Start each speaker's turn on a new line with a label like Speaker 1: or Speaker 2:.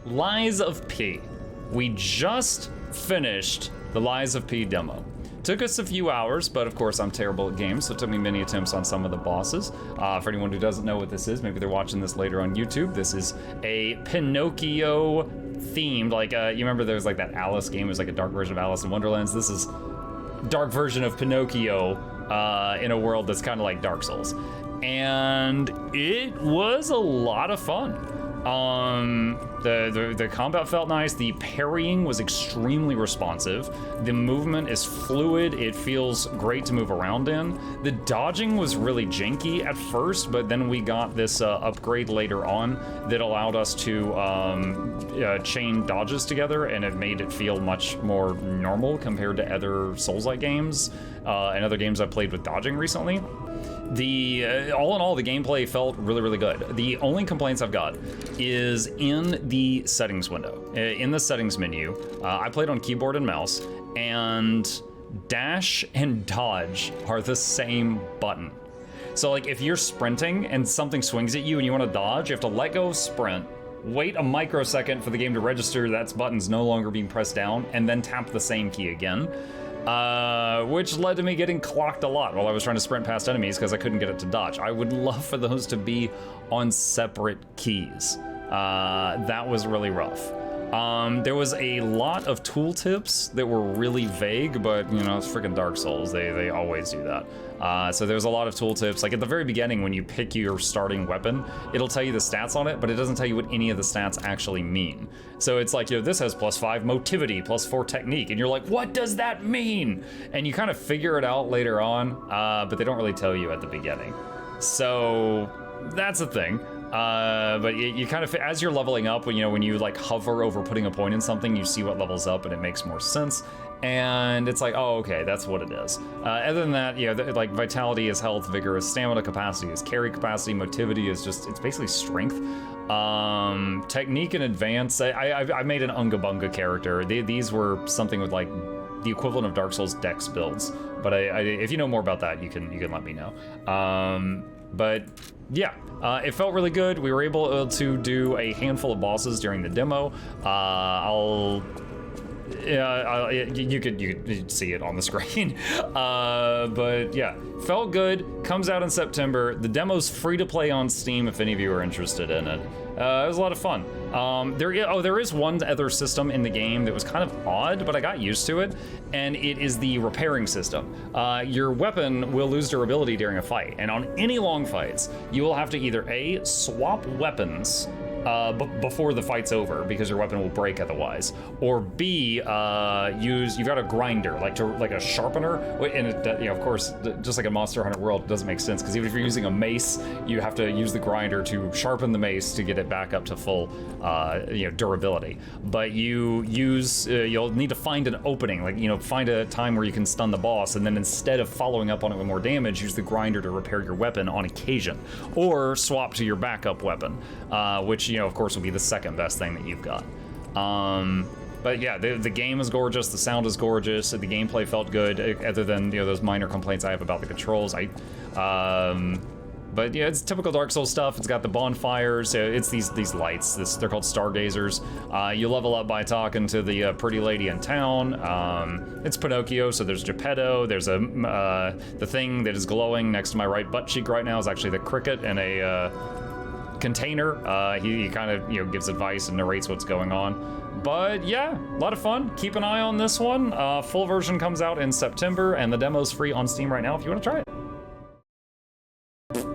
Speaker 1: Lies of P. We just finished the Lies of P demo. Took us a few hours, but of course I'm terrible at games, so it took me many attempts on some of the bosses. For anyone who doesn't know what this is, maybe they're watching this later on YouTube, this is a Pinocchio themed, like, you remember there was like that Alice game, it was like a dark version of Alice in Wonderlands. This is dark version of Pinocchio in a world that's kind of like Dark Souls. And it was a lot of fun. The combat felt nice. The parrying was extremely responsive. The movement is fluid. It feels great to move around in. The dodging was really janky at first, but then we got this upgrade later on that allowed us to chain dodges together, and it made it feel much more normal compared to other Souls-like games and other games I've played with dodging recently. All in all, the gameplay felt really, really good. The only complaints I've got is in the settings window. In the settings menu, I played on keyboard and mouse, and dash and dodge are the same button. So like if you're sprinting and something swings at you and you want to dodge, you have to let go of sprint, wait a microsecond for the game to register that button's no longer being pressed down, and then tap the same key again. Which led to me getting clocked a lot while I was trying to sprint past enemies because I couldn't get it to dodge. I would love for those to be on separate keys. That was really rough. There was a lot of tooltips that were really vague, but you know, it's freaking Dark Souls. They always do that. So there's a lot of tooltips. Like at the very beginning, when you pick your starting weapon, it'll tell you the stats on it, but it doesn't tell you what any of the stats actually mean. So it's like, you know, this has +5 motivity, +4 technique, and you're like, what does that mean? And you kind of figure it out later on, but they don't really tell you at the beginning. So that's a thing. But you kind of, as you're leveling up, when you like hover over putting a point in something, you see what levels up and it makes more sense. And it's like, oh, okay, that's what it is. Other than that, you know, like vitality is health, vigor is stamina, capacity is carry capacity, motivity is just, it's basically strength. Technique and advance, I made an Unga Bunga character. These were something with like the equivalent of Dark Souls Dex builds. But if you know more about that, you can let me know. But yeah, it felt really good. We were able to do a handful of bosses during the demo. You could see it on the screen. But yeah, felt good. Comes out in September. The demo's free to play on Steam if any of you are interested in it. It was a lot of fun. There is one other system in the game that was kind of odd, but I got used to it, and it is the repairing system. Your weapon will lose durability during a fight, and on any long fights, you will have to either A, swap weapons before the fight's over because your weapon will break otherwise, or B, you've got a grinder, like a sharpener, and it, of course, just like in Monster Hunter World, it doesn't make sense because even if you're using a mace, you have to use the grinder to sharpen the mace to get it back up to full durability. But you'll need to find an opening, like find a time where you can stun the boss, and then instead of following up on it with more damage, use the grinder to repair your weapon on occasion, or swap to your backup weapon, which of course will be the second best thing that you've got. But yeah, the game is gorgeous, the sound is gorgeous, the gameplay felt good, other than those minor complaints I have about the controls. But yeah, it's typical Dark Souls stuff. It's got the bonfires. It's these lights. They're called stargazers. You level up by talking to the pretty lady in town. It's Pinocchio, so there's Geppetto. There's the thing that is glowing next to my right butt cheek right now is actually the cricket in a container. He kind of gives advice and narrates what's going on. But yeah, a lot of fun. Keep an eye on this one. Full version comes out in September, and the demo's free on Steam right now if you want to try it.